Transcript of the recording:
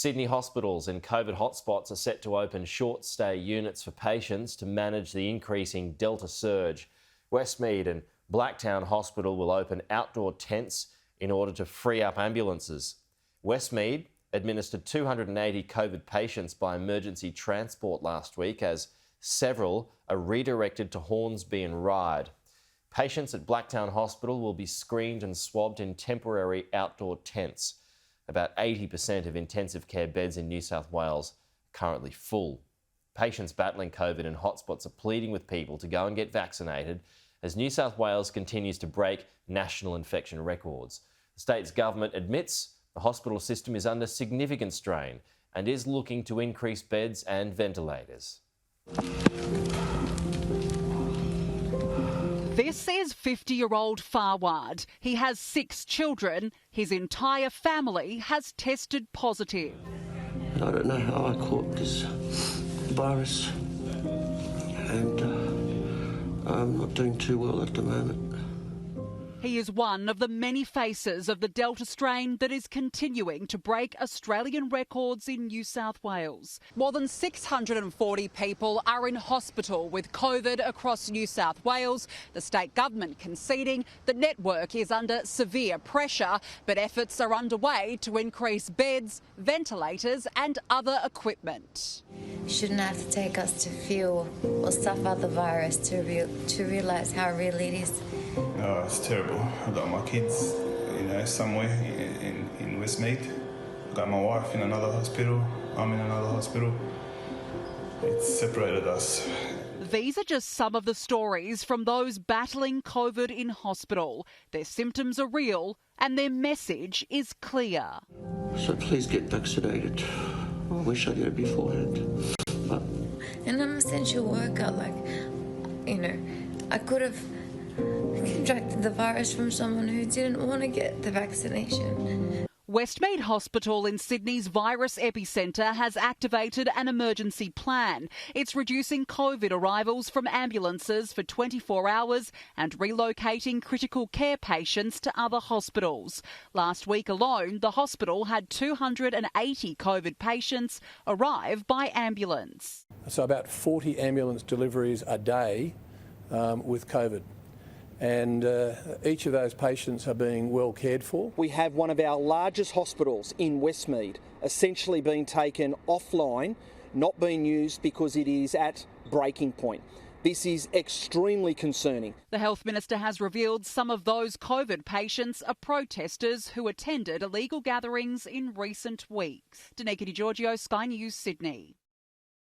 Sydney hospitals and COVID hotspots are set to open short-stay units for patients to manage the increasing Delta surge. Westmead and Blacktown Hospital will open outdoor tents in order to free up ambulances. Westmead administered 280 COVID patients by emergency transport last week, as several are redirected to Hornsby and Ryde. Patients at Blacktown Hospital will be screened and swabbed in temporary outdoor tents. About 80% of intensive care beds in New South Wales are currently full. Patients battling COVID in hotspots are pleading with people to go and get vaccinated as New South Wales continues to break national infection records. The state's government admits the hospital system is under significant strain and is looking to increase beds and ventilators. This is 50-year-old Farwad. He has 6 children. His entire family has tested positive. I don't know how I caught this virus, and I'm not doing too well at the moment. He is one of the many faces of the Delta strain that is continuing to break Australian records in New South Wales. More than 640 people are in hospital with COVID across New South Wales. The state government conceding the network is under severe pressure, but efforts are underway to increase beds, ventilators and other equipment. Shouldn't have to take us to feel or suffer the virus to realise how real it is. Oh, it's terrible. I've got my kids, somewhere in Westmead. I've got my wife in another hospital. I'm in another hospital. It's separated us. These are just some of the stories from those battling COVID in hospital. Their symptoms are real and their message is clear. So please get vaccinated. I wish I did it beforehand. And I'm an essential worker. I could have contracted the virus from someone who didn't want to get the vaccination. Westmead Hospital in Sydney's virus epicentre has activated an emergency plan. It's reducing COVID arrivals from ambulances for 24 hours and relocating critical care patients to other hospitals. Last week alone, the hospital had 280 COVID patients arrive by ambulance. So about 40 ambulance deliveries a day with COVID. And each of those patients are being well cared for. We have one of our largest hospitals in Westmead essentially being taken offline, not being used because it is at breaking point. This is extremely concerning. The Health Minister has revealed some of those COVID patients are protesters who attended illegal gatherings in recent weeks. Danica Di Giorgio, Sky News, Sydney.